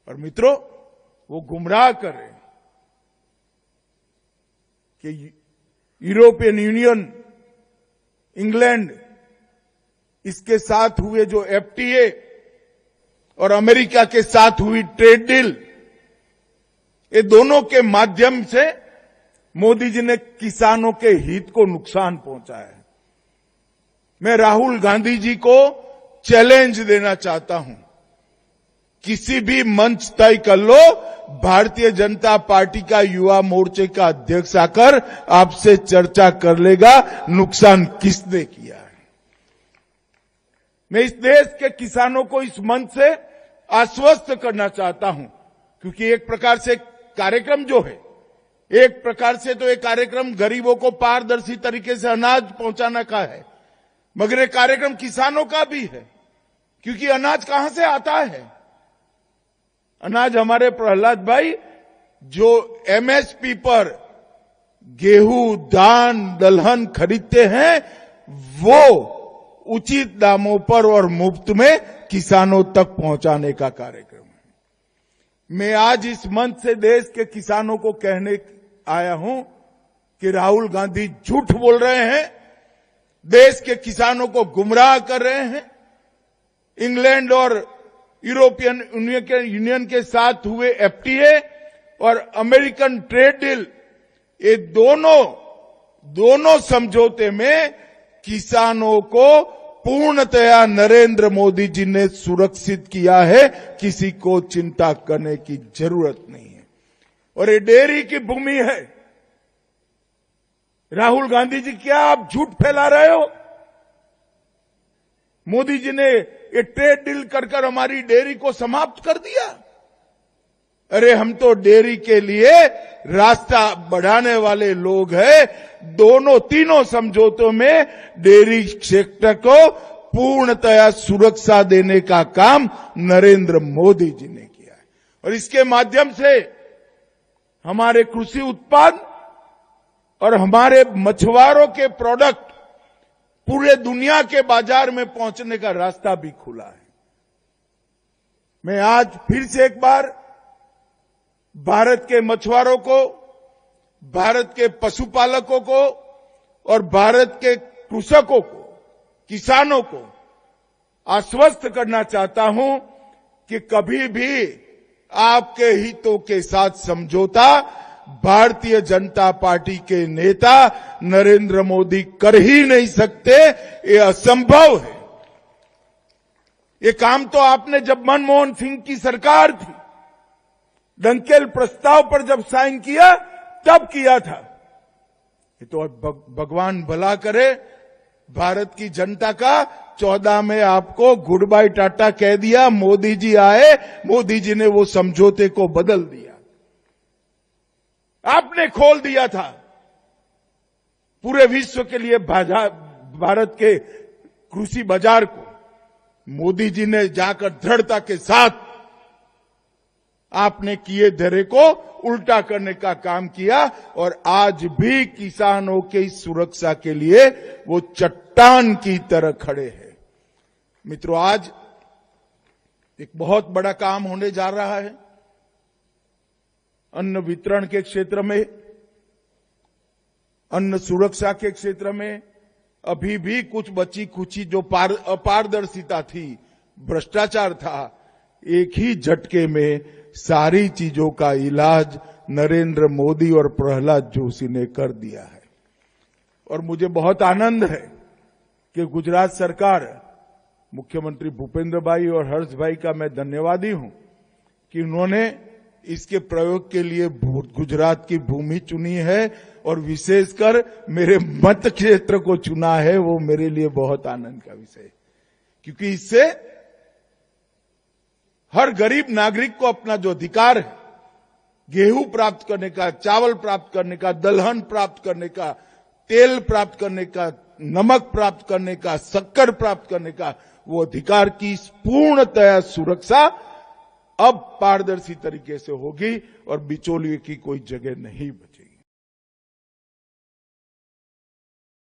और मित्रों, वो गुमराह कर रहे हैं कि यूरोपियन यूनियन, इंग्लैंड, इसके साथ हुए जो एफटीए और अमेरिका के साथ हुई ट्रेड डील, ये दोनों के माध्यम से मोदी जी ने किसानों के हित को नुकसान पहुंचाया है। मैं राहुल गांधी जी को चैलेंज देना चाहता हूं, किसी भी मंच तय कर लो, भारतीय जनता पार्टी का युवा मोर्चे का अध्यक्ष आकर आपसे चर्चा कर लेगा नुकसान किसने किया है। मैं इस देश के किसानों को इस मंच से आश्वस्त करना चाहता हूं, क्योंकि एक प्रकार से कार्यक्रम जो है, एक प्रकार से तो ये कार्यक्रम गरीबों को पारदर्शी तरीके से अनाज पहुंचाने का है, मगर ये कार्यक्रम किसानों का भी है, क्योंकि अनाज कहां से आता है? अनाज हमारे प्रहलाद भाई जो एमएसपी पर गेहूं, धान, दलहन खरीदते हैं, वो उचित दामों पर और मुफ्त में किसानों तक पहुंचाने का कार्यक्रम है। मैं आज इस मंच से देश के किसानों को कहने आया हूं कि राहुल गांधी झूठ बोल रहे हैं, देश के किसानों को गुमराह कर रहे हैं। इंग्लैंड और यूरोपियन यूनियन के साथ हुए एफटीए और अमेरिकन ट्रेड डील, ये दोनों समझौते में किसानों को पूर्णतया नरेंद्र मोदी जी ने सुरक्षित किया है, किसी को चिंता करने की जरूरत नहीं है। और ये डेयरी की भूमि है। राहुल गांधी जी, क्या आप झूठ फैला रहे हो? मोदी जी ने ये ट्रेड डील कर हमारी डेयरी को समाप्त कर दिया। अरे हम तो डेयरी के लिए रास्ता बढ़ाने वाले लोग हैं। तीनों समझौतों में डेयरी सेक्टर को पूर्णतया सुरक्षा देने का काम नरेंद्र मोदी जी ने किया है, और इसके माध्यम से हमारे कृषि उत्पाद और हमारे मछुआरों के प्रोडक्ट पूरे दुनिया के बाजार में पहुंचने का रास्ता भी खुला है। मैं आज फिर से एक बार भारत के मछुआरों को, भारत के पशुपालकों को और भारत के कृषकों को, किसानों को आश्वस्त करना चाहता हूं कि कभी भी आपके हितों के साथ समझौता भारतीय जनता पार्टी के नेता नरेंद्र मोदी कर ही नहीं सकते। ये असंभव है। ये काम तो आपने जब मनमोहन सिंह की सरकार थी, डंकेल प्रस्ताव पर जब साइन किया तब किया था। ये तो भगवान भला करे, भारत की जनता का 14 में आपको गुड बाय टाटा कह दिया, मोदी जी आए, मोदी जी ने वो समझौते को बदल दिया। आपने खोल दिया था पूरे विश्व के लिए भारत के कृषि बाजार को। मोदी जी ने जाकर दृढ़ता के साथ आपने किए धैर्य को उल्टा करने का काम किया, और आज भी किसानों की सुरक्षा के लिए वो चट्टान की तरह खड़े हैं। मित्रों, आज एक बहुत बड़ा काम होने जा रहा है अन्न वितरण के क्षेत्र में, अन्न सुरक्षा के क्षेत्र में। अभी भी कुछ बची खुची जो अपारदर्शिता थी, भ्रष्टाचार था, एक ही झटके में सारी चीजों का इलाज नरेंद्र मोदी और प्रहलाद जोशी ने कर दिया है। और मुझे बहुत आनंद है कि गुजरात सरकार, मुख्यमंत्री भूपेंद्र भाई और हर्ष भाई का मैं धन्यवादी हूं कि उन्होंने इसके प्रयोग के लिए गुजरात की भूमि चुनी है, और विशेषकर मेरे मत क्षेत्र को चुना है। वो मेरे लिए बहुत आनंद का विषय है, क्योंकि इससे हर गरीब नागरिक को अपना जो अधिकार है, गेहूं प्राप्त करने का, चावल प्राप्त करने का, दलहन प्राप्त करने का, तेल प्राप्त करने का, नमक प्राप्त करने का, शक्कर प्राप्त करने का, वो अधिकार की पूर्णतया सुरक्षा अब पारदर्शी तरीके से होगी और बिचौलिए की कोई जगह नहीं बची।